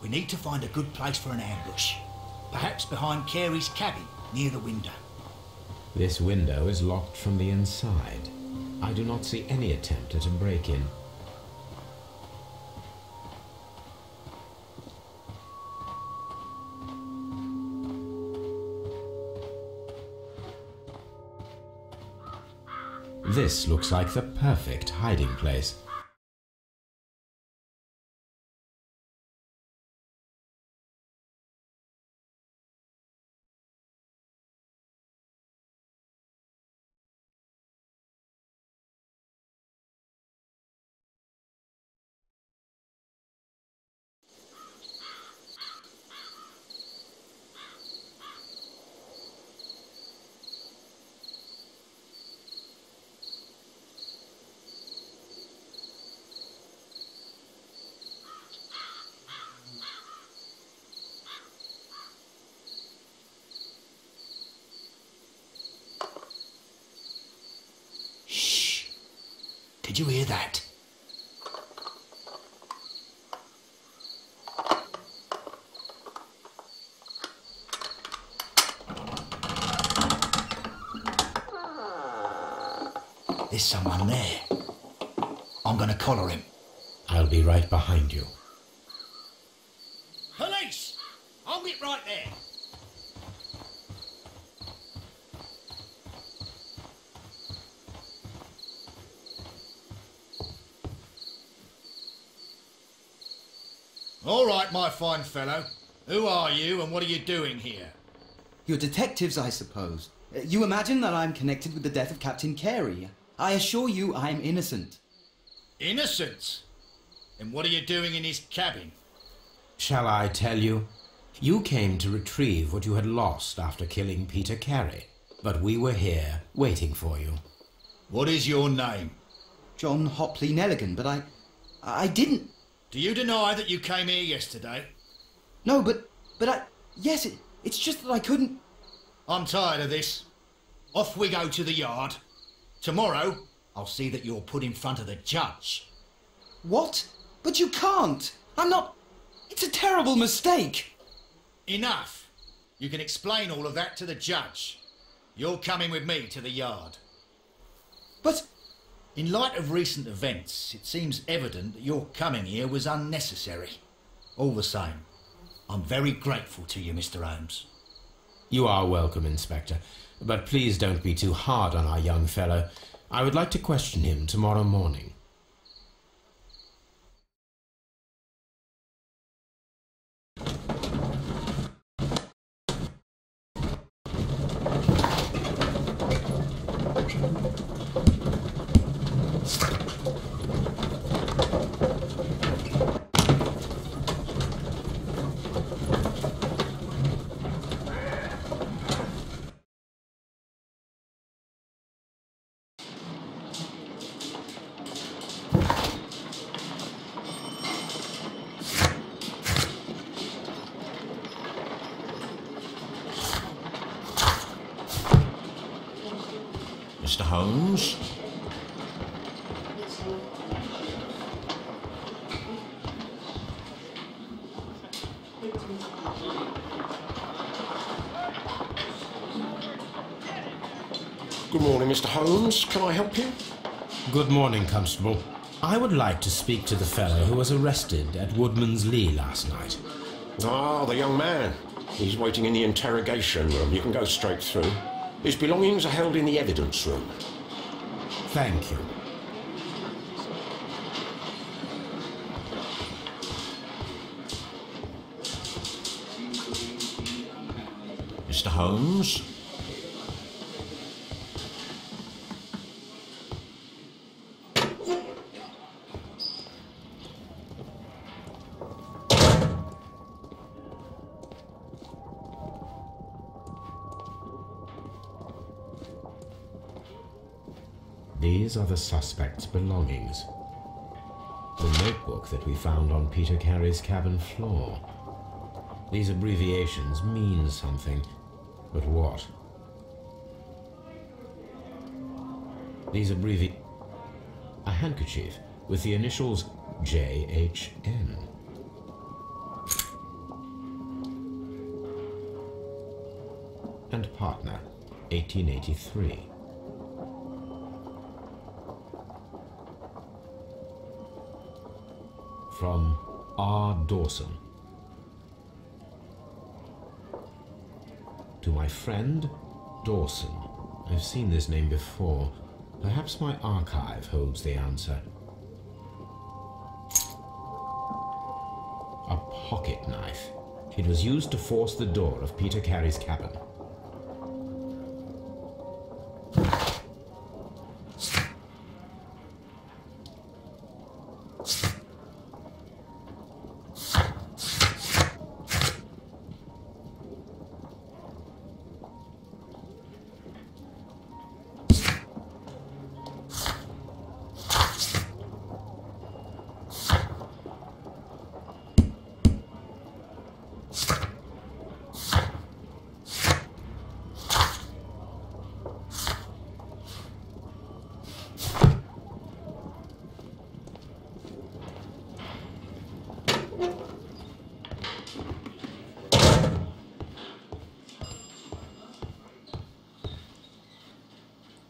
We need to find a good place for an ambush. Perhaps behind Carey's cabin, near the window. This window is locked from the inside. I do not see any attempt at a break-in. This looks like the perfect hiding place. Did you hear that? There's someone there. I'm gonna collar him. I'll be right behind you. Police! I'll get right there. All right, my fine fellow. Who are you and what are you doing here? You're detectives, I suppose. You imagine that I'm connected with the death of Captain Carey. I assure you I'm innocent. Innocent? And what are you doing in his cabin? Shall I tell you? You came to retrieve what you had lost after killing Peter Carey, but we were here waiting for you. What is your name? John Hopley Nelligan, but I didn't... Do you deny that you came here yesterday? No, but yes, it's just that I couldn't... I'm tired of this. Off we go to the yard. Tomorrow, I'll see that you're put in front of the judge. What? But you can't. I'm not... It's a terrible mistake. Enough. You can explain all of that to the judge. You're coming with me to the yard. But... In light of recent events, it seems evident that your coming here was unnecessary. All the same, I'm very grateful to you, Mr. Holmes. You are welcome, Inspector, but please don't be too hard on our young fellow. I would like to question him tomorrow morning. Mr. Holmes? Good morning, Mr. Holmes. Can I help you? Good morning, Constable. I would like to speak to the fellow who was arrested at Woodman's Lee last night. Ah, the young man. He's waiting in the interrogation room. You can go straight through. His belongings are held in the evidence room. Thank you. Mr. Holmes? These are the suspect's belongings. The notebook that we found on Peter Carey's cabin floor. These abbreviations mean something, but what? A handkerchief with the initials JHN. partner, 1883. From R. Dawson. To my friend, Dawson. I've seen this name before. Perhaps my archive holds the answer. A pocket knife. It was used to force the door of Peter Carey's cabin.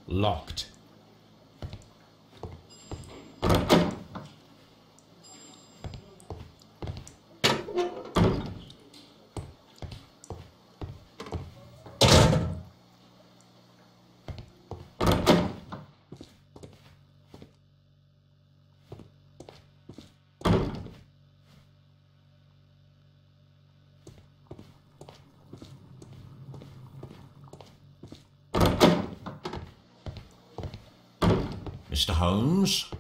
Locked. Mr. Holmes?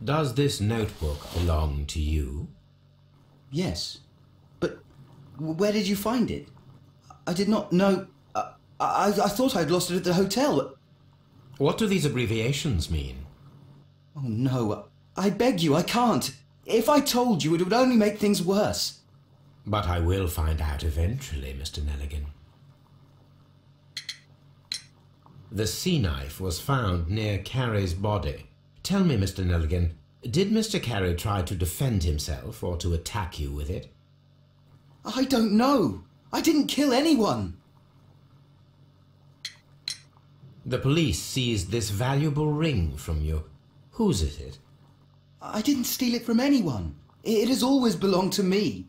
Does this notebook belong to you? Yes. But where did you find it? I did not know... I thought I'd lost it at the hotel. What do these abbreviations mean? Oh, no. I beg you, I can't. If I told you, it would only make things worse. But I will find out eventually, Mr. Nelligan. The sea knife was found near Carey's body. Tell me, Mr. Nelligan, did Mr. Carey try to defend himself or to attack you with it? I don't know. I didn't kill anyone. The police seized this valuable ring from you. Whose is it? I didn't steal it from anyone. It has always belonged to me.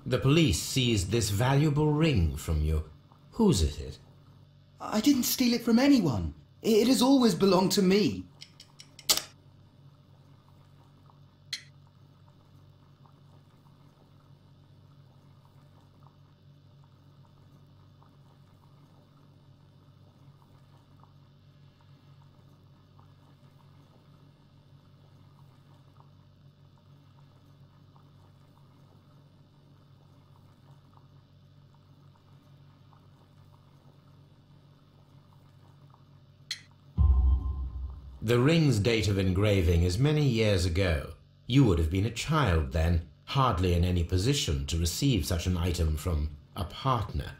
The police seized this valuable ring from you. Whose is it? I didn't steal it from anyone. It has always belonged to me. The ring's date of engraving is many years ago. You would have been a child then, hardly in any position to receive such an item from a partner.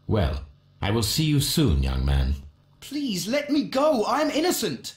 Well, I will see you soon, young man. Please, let me go. I'm innocent.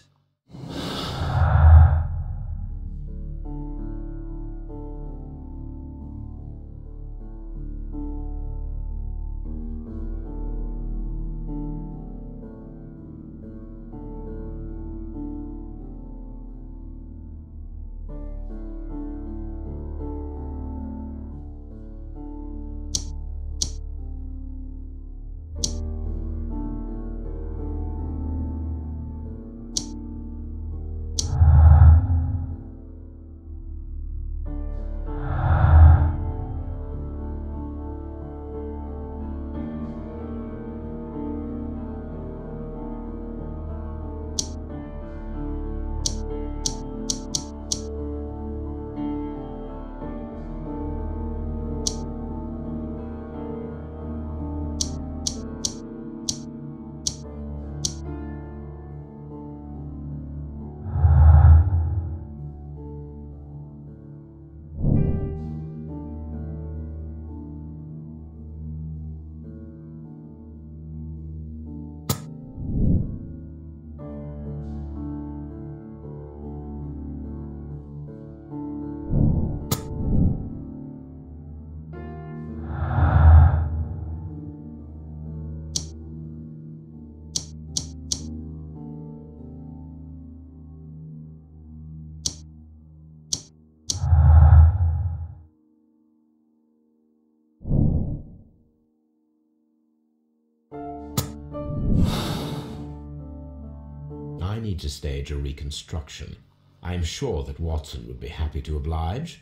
I need to stage a reconstruction. I am sure that Watson would be happy to oblige.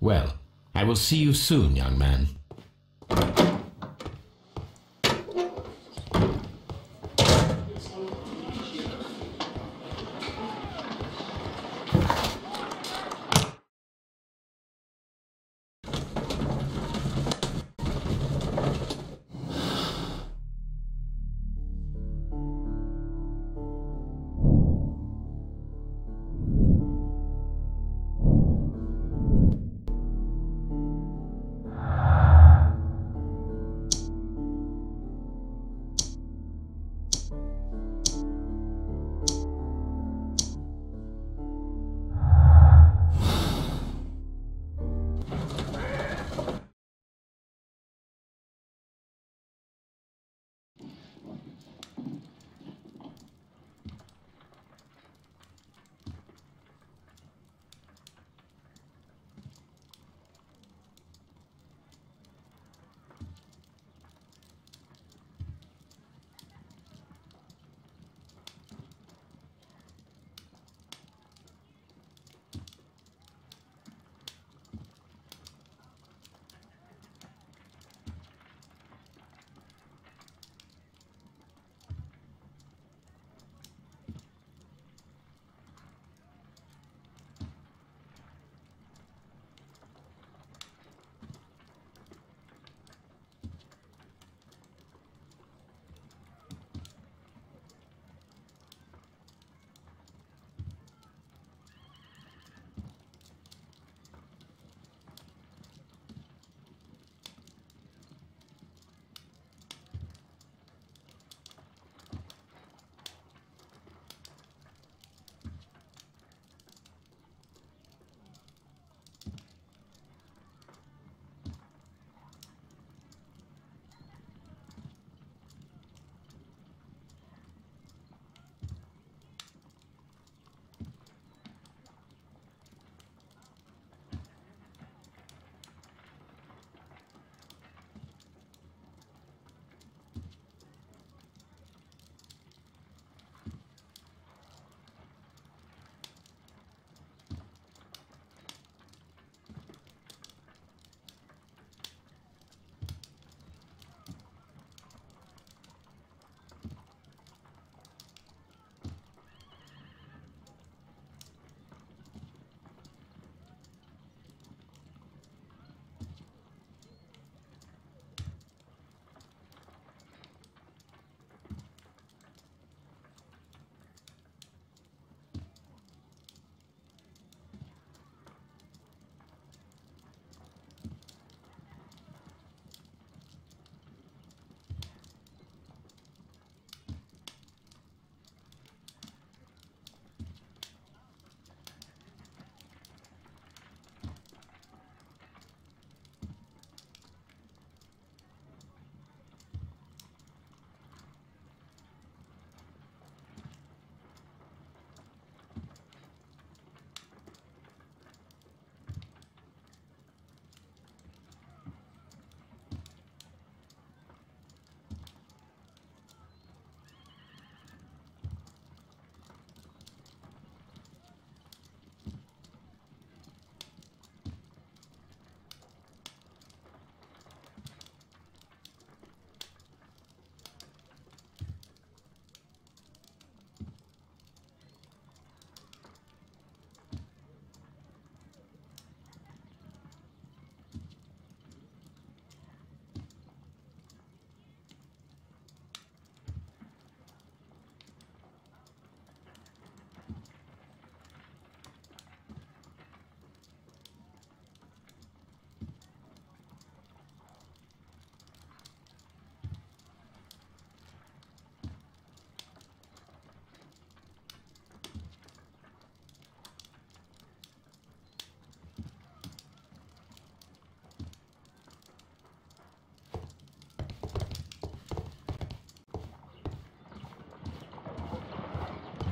Well, I will see you soon, young man.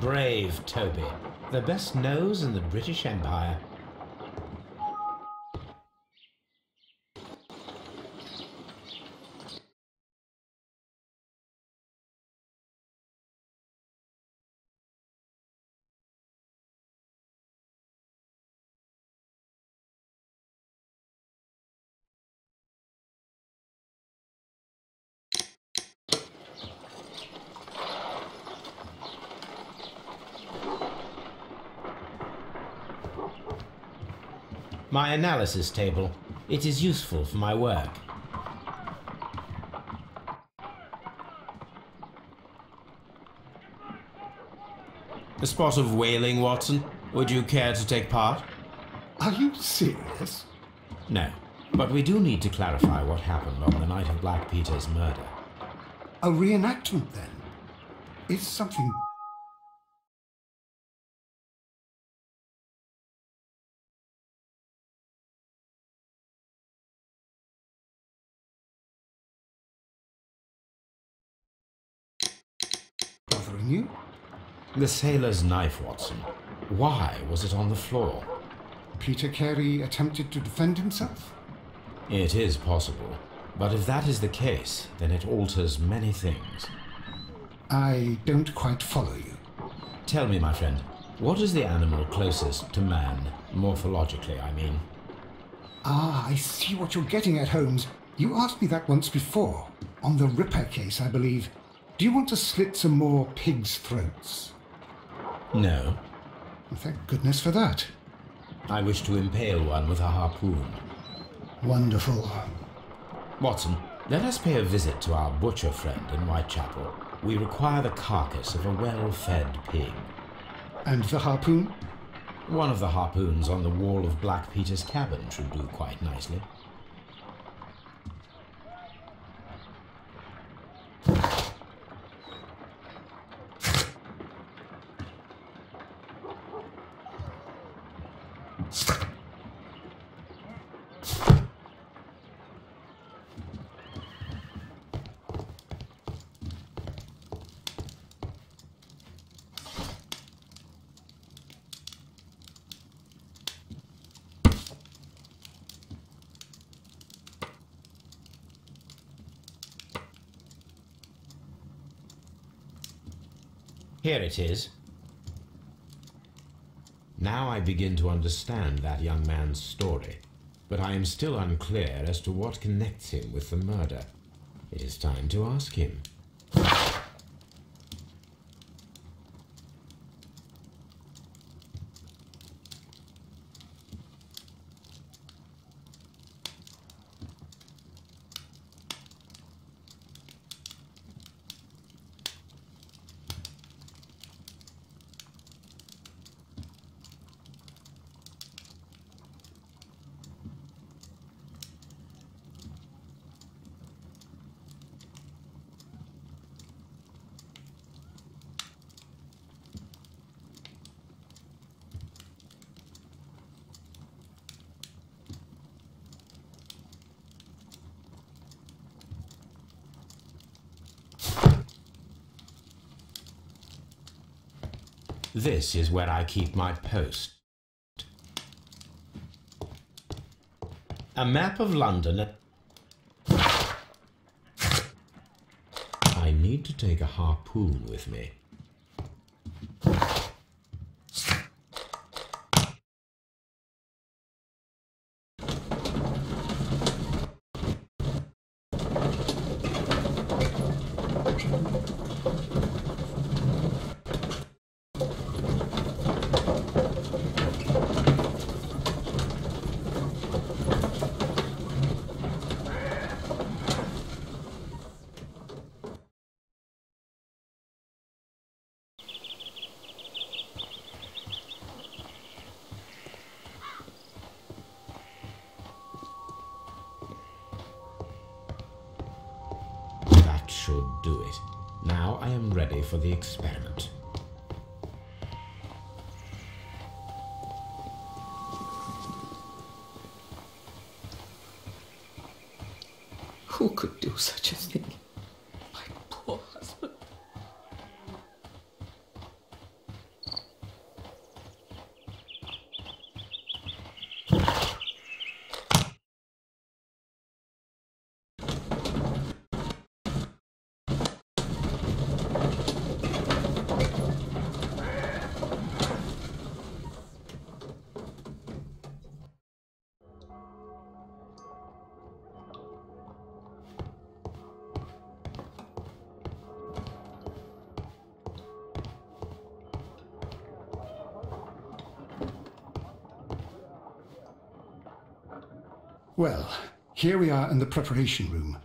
Brave Toby. The best nose in the British Empire. My analysis table. It is useful for my work. A spot of whaling, Watson. Would you care to take part? Are you serious? No, but we do need to clarify what happened on the night of Black Peter's murder. A reenactment, then? Is something... bothering you? The sailor's knife, Watson. Why was it on the floor? Peter Carey attempted to defend himself? It is possible, but if that is the case, then it alters many things. I don't quite follow you. Tell me, my friend, what is the animal closest to man, morphologically, I mean? Ah, I see what you're getting at, Holmes. You asked me that once before. On the Ripper case, I believe. Do you want to slit some more pigs' throats? No. Well, thank goodness for that. I wish to impale one with a harpoon. Wonderful. Watson, let us pay a visit to our butcher friend in Whitechapel. We require the carcass of a well-fed pig. And the harpoon? One of the harpoons on the wall of Black Peter's cabin should do quite nicely. Here it is. Now I begin to understand that young man's story, but I am still unclear as to what connects him with the murder. It is time to ask him. This is where I keep my post. A map of London. I need to take a harpoon with me. Should do it. Now I am ready for the experiment. Who could do such a thing? My poor husband. Well, here we are in the preparation room.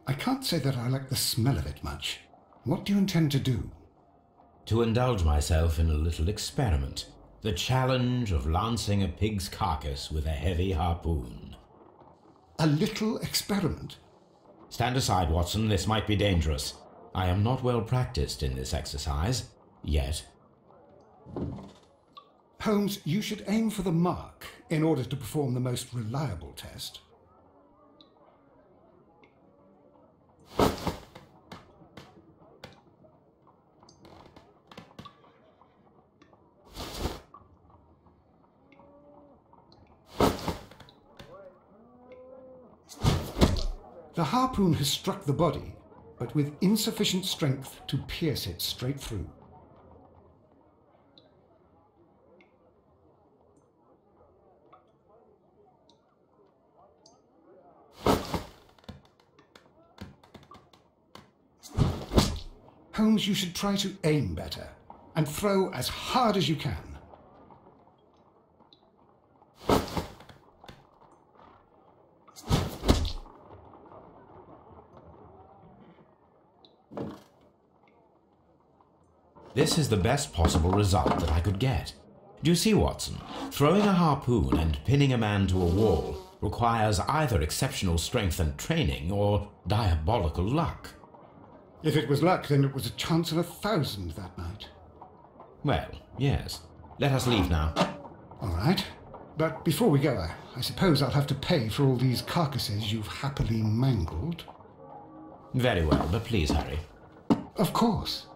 I can't say that I like the smell of it much. What do you intend to do? To indulge myself in a little experiment. The challenge of lancing a pig's carcass with a heavy harpoon. A little experiment? Stand aside, Watson. This might be dangerous. I am not well practiced in this exercise. Yet. Holmes, you should aim for the mark in order to perform the most reliable test. The harpoon has struck the body, but with insufficient strength to pierce it straight through. Holmes, you should try to aim better and throw as hard as you can. This is the best possible result that I could get. Do you see, Watson? Throwing a harpoon and pinning a man to a wall requires either exceptional strength and training or diabolical luck. If it was luck, then it was a chance in 1,000 that night. Well, yes. Let us leave now. All right. But before we go, I suppose I'll have to pay for all these carcasses you've happily mangled. Very well, but please hurry. Of course.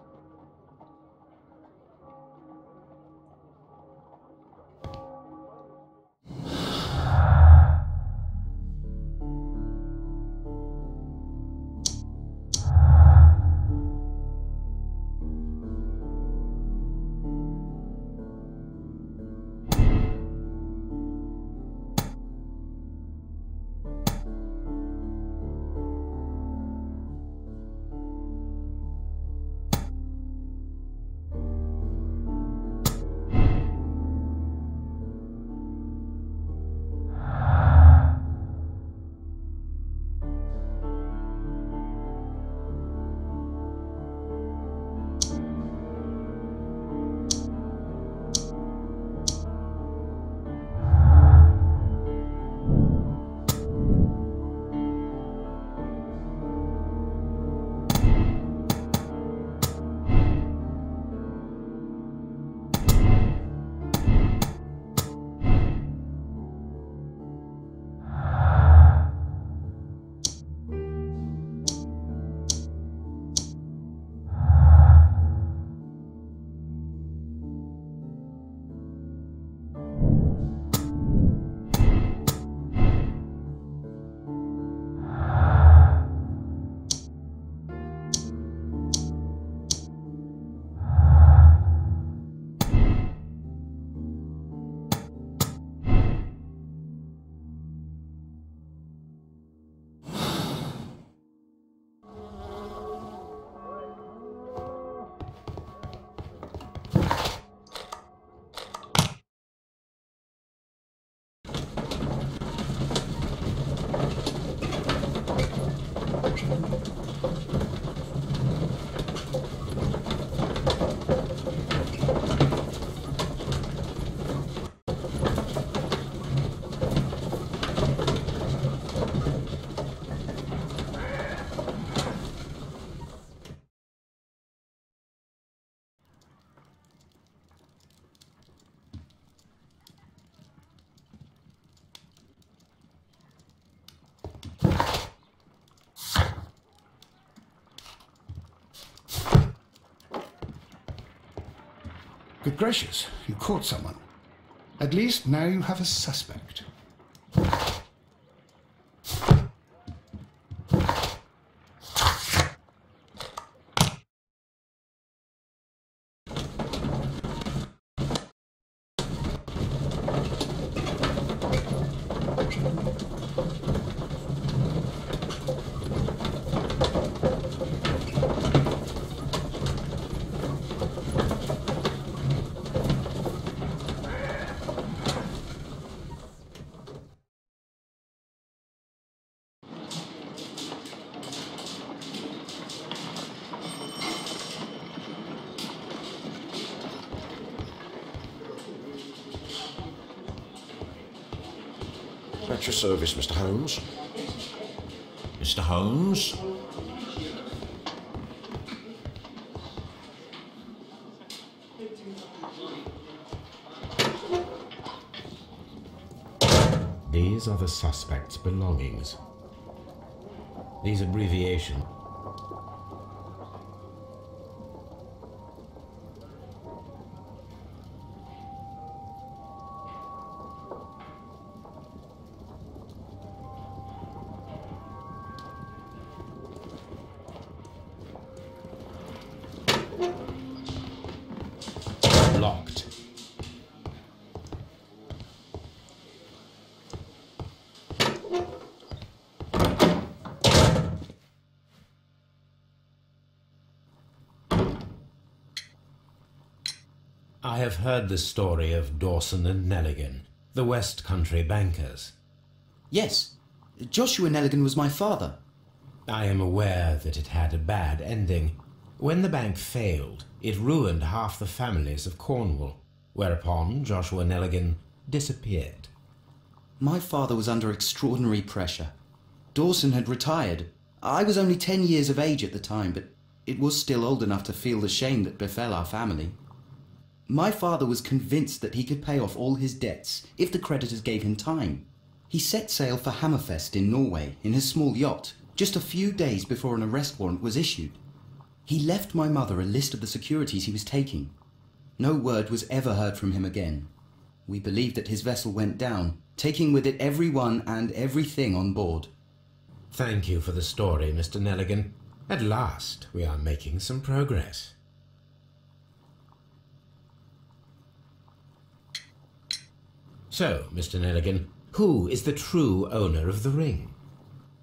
Good gracious, you caught someone. At least now you have a suspect. your service, Mr. Holmes. Mr. Holmes? These are the suspect's belongings. These abbreviations... Locked. I have heard the story of Dawson and Nelligan, the West Country bankers. Yes, Joshua Nelligan was my father. I am aware that it had a bad ending. When the bank failed, it ruined half the families of Cornwall, whereupon Joshua Nelligan disappeared. My father was under extraordinary pressure. Dawson had retired. I was only 10 years of age at the time, but it was still old enough to feel the shame that befell our family. My father was convinced that he could pay off all his debts if the creditors gave him time. He set sail for Hammerfest in Norway in his small yacht, just a few days before an arrest warrant was issued. He left my mother a list of the securities he was taking. No word was ever heard from him again. We believe that his vessel went down, taking with it everyone and everything on board. Thank you for the story, Mr. Nelligan. At last, we are making some progress. So, Mr. Nelligan, who is the true owner of the ring?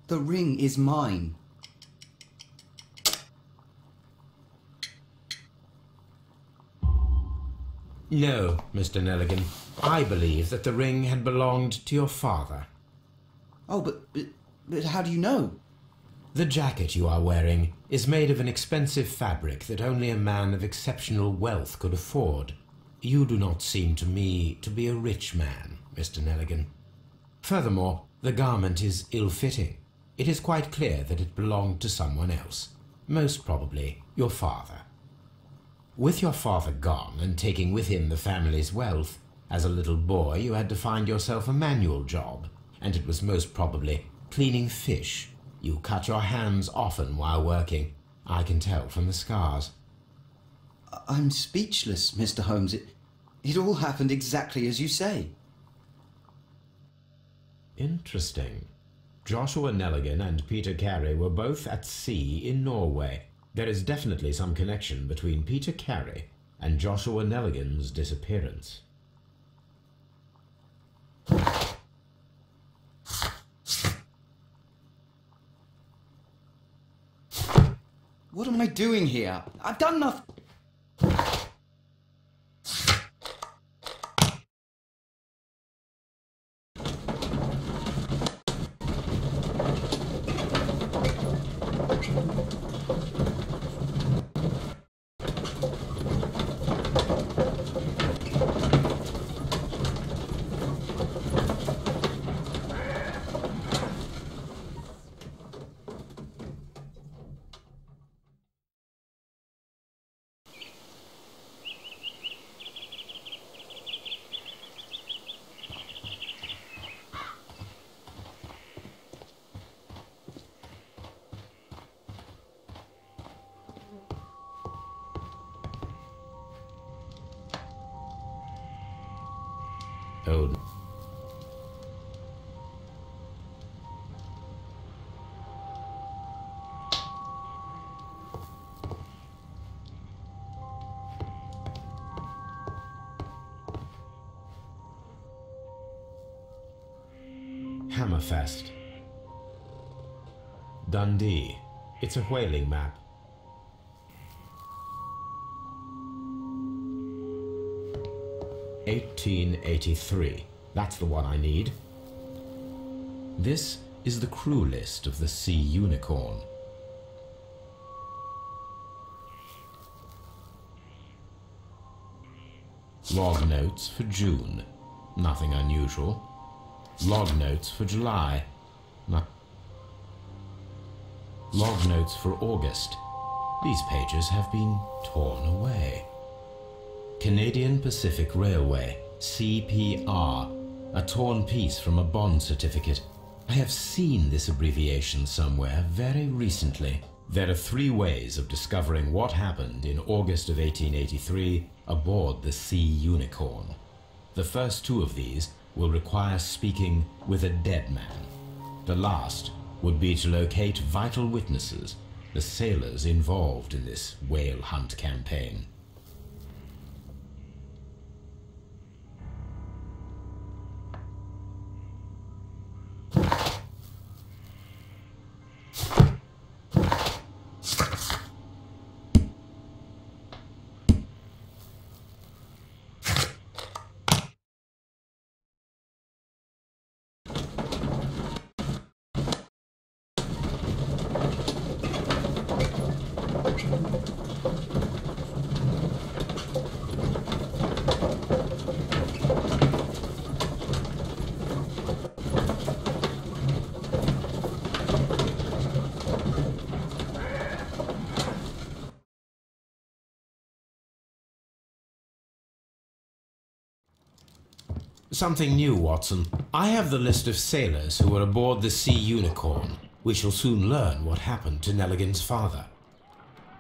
The ring is mine. No, Mr. Nelligan. I believe that the ring had belonged to your father. Oh, but how do you know? The jacket you are wearing is made of an expensive fabric that only a man of exceptional wealth could afford. You do not seem to me to be a rich man, Mr. Nelligan. Furthermore, the garment is ill-fitting. It is quite clear that it belonged to someone else, most probably your father. With your father gone and taking with him the family's wealth, as a little boy you had to find yourself a manual job, and it was most probably cleaning fish. You cut your hands often while working. I can tell from the scars. I'm speechless, Mr. Holmes. It all happened exactly as you say. Interesting. Joshua Nelligan and Peter Carey were both at sea in Norway. There is definitely some connection between Peter Carey and Joshua Nelligan's disappearance. What am I doing here? I've done nothing. Oh. Hammerfest. Dundee. It's a whaling map. "1883. That's the one I need. This is the crew list of the Sea Unicorn. Log notes for June. Nothing unusual. Log notes for July. Log notes for August. These pages have been torn away. Canadian Pacific Railway, CPR. A torn piece from a bond certificate. I have seen this abbreviation somewhere very recently. There are 3 ways of discovering what happened in August of 1883 aboard the Sea Unicorn. The first 2 of these will require speaking with a dead man. The last would be to locate vital witnesses, the sailors involved in this whale hunt campaign. Something new, Watson. I have the list of sailors who were aboard the Sea Unicorn. We shall soon learn what happened to Nelligan's father.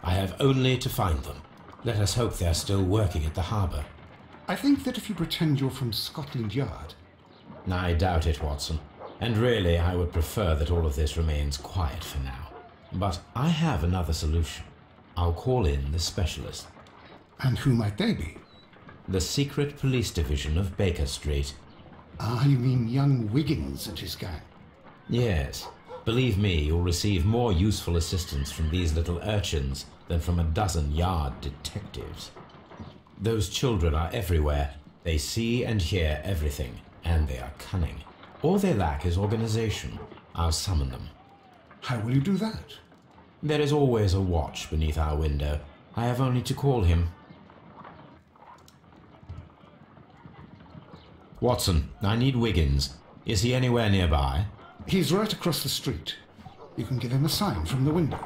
I have only to find them. Let us hope they are still working at the harbour. I think that if you pretend you're from Scotland Yard... I doubt it, Watson. And really, I would prefer that all of this remains quiet for now. But I have another solution. I'll call in the specialist. And who might they be? The secret police division of Baker Street. Ah, you mean young Wiggins and his gang? Yes. Believe me, you'll receive more useful assistance from these little urchins than from a dozen yard detectives. Those children are everywhere. They see and hear everything, and they are cunning. All they lack is organization. I'll summon them. How will you do that? There is always a watch beneath our window. I have only to call him. Watson, I need Wiggins. Is he anywhere nearby? He's right across the street. You can give him a sign from the window.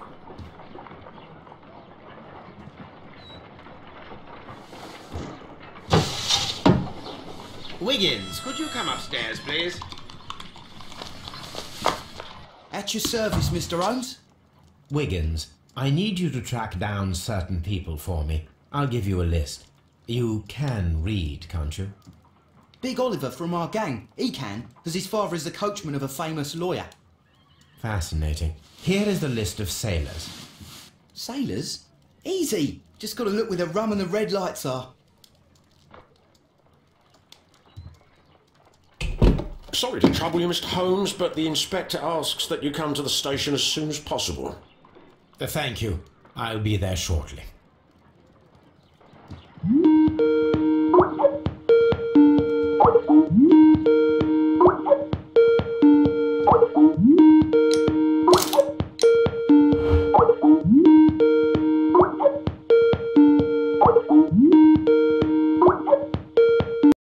Wiggins, could you come upstairs, please? At your service, Mr. Holmes. Wiggins, I need you to track down certain people for me. I'll give you a list. You can read, can't you? Big Oliver from our gang. He can, because his father is the coachman of a famous lawyer. Fascinating. Here is the list of sailors. Sailors? Easy. Just got to look where the rum and the red lights are. Sorry to trouble you, Mr. Holmes, but the inspector asks that you come to the station as soon as possible. Thank you. I'll be there shortly.